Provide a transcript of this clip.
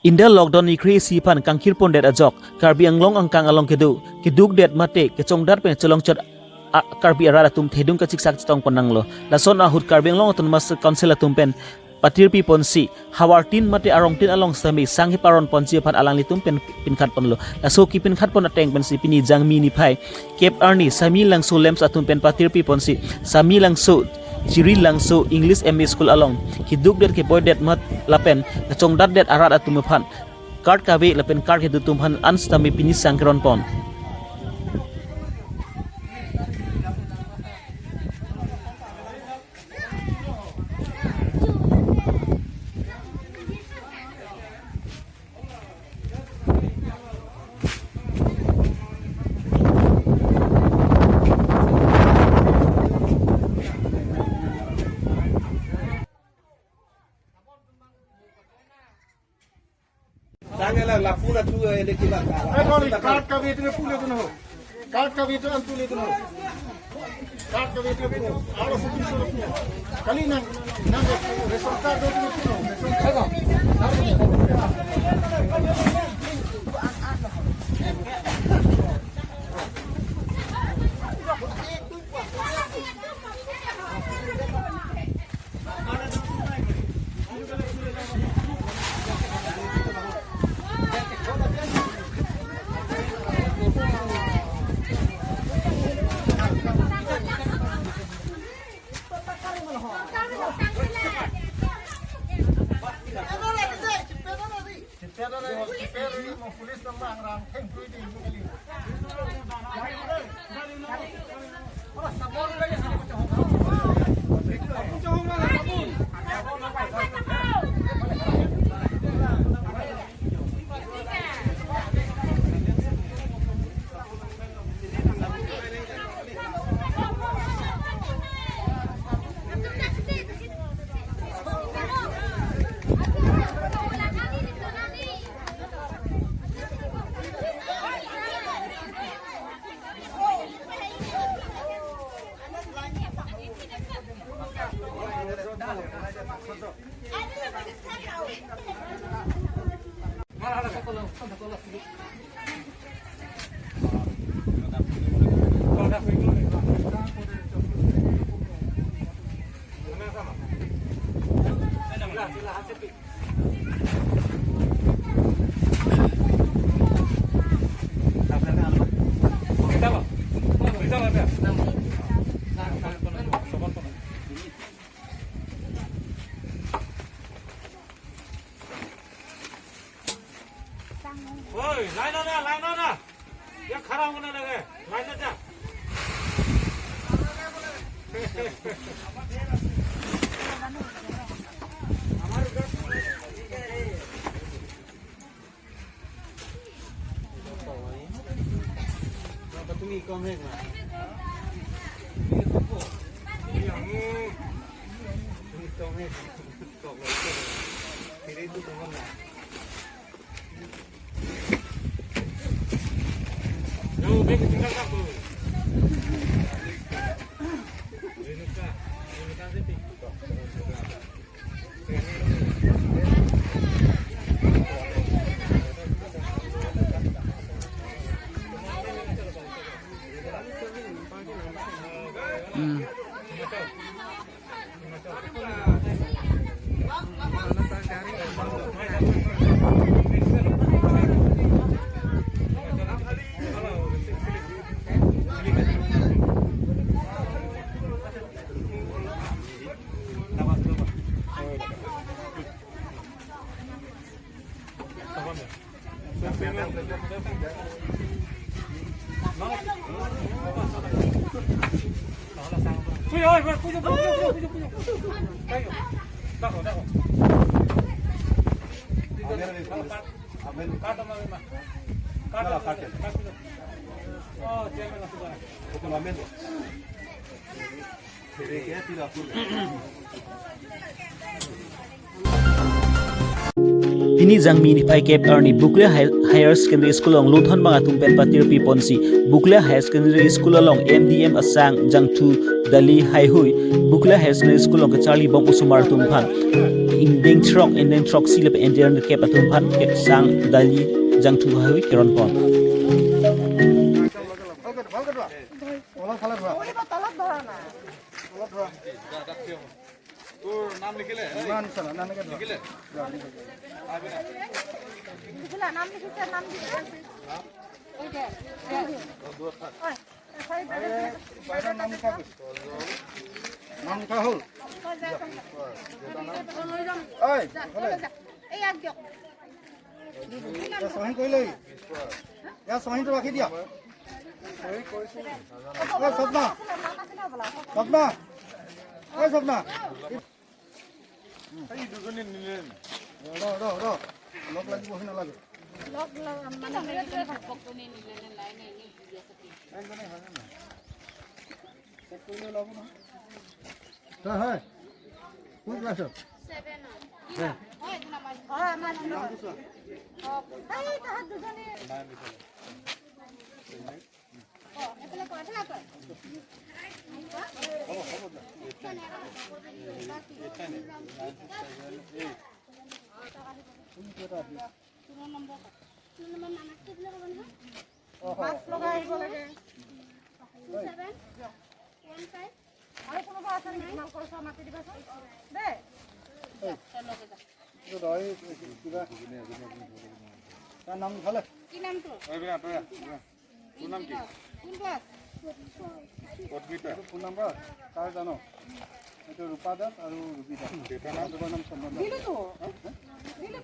Inda lockdown ni kri si pan kangkir pon det ajok Karbi Anglong angkang along keduk det mate kecong dar pen celong chot Karbi arara tum thedung ka chiksak chitong ponang lo lason ahut Karbi Anglong ton mas council tum pen patir pi ponsi hawar tin mate arong tin along sami sanghi paron ponsi pan alang litum pen khat pon lo laso ki pin khat pon ateng pen si pini jang mi ni phai Cape Arni Samelangso LAMPS atum pen patir pi ponsi Samelangso Chirilangso English ME school along hiduk det ke boy det mat lapen kacong dat det arat atum phan card kawe lapen card hedu tum phan anstami pini sangkron pon La pula tu ele que vai card का wait में पूले तो हो card का wait अंतु ले तो हो card का wait में पूले आलो से तीन सौ कली ना ना रेशन कार्ड दो में पूले पुलिस नंबर अंगराम थे कोई नहीं Oi, line on na. Ya khara hona lage. Line on ja. Yo, ven que tinggal kaku. Renuka sini. Ini jangmi ni pai Cape Arni Bukle Higher Secondary School long Luthon banga tumpen patir pi ponsi Bukle Higher Secondary School long MDM asang jang 2 Dali Hai Hui Bukla High School ke Charlie Bom Usumar Tumphan Indeng Trok Silap Indian ke Patumphan ke Sang Dali Jang Tu Hai Hui Kiron Pon তোর নাম লিখিলে নাম লিখলে নাম লিখিলে নাম লিখিছে নাম দিছে এই যে বাইরের নাম লিখা নাম লিখা হল এই এই আগ দিয়ক সহি কইলে ইয়া সহিটো রাখি দিয়া সপনা সপনা ওই সপনা এই দুজনে নিলেন র লগ লাগিব হিনা লাগে লগ মানে পকনি নিলে লাইন এনে দিয়া সকি একজনে হয় না চেক কইলে লব না তা হয় কোন ক্লাস 7 হয় আমার আমার এই তাহার দুজনে এতলে কথা কয় মাস্ক লগাই আহিব লাগে 715 আৰু কোনোবা আছে নেকি মাল খৰচ মাতি দিবাচোন দে রয় কিবা তার নাম ভালো কি নাম তোর ওই বিনা তোরা তোর নাম কি কোন ক্লাস কতবিটা ফোন নাম্বার কার জানো এটা রূপা দাস আর রুবি দাস এটা নাম তোমার নাম সম্বন্ধ দিলে তো দিলে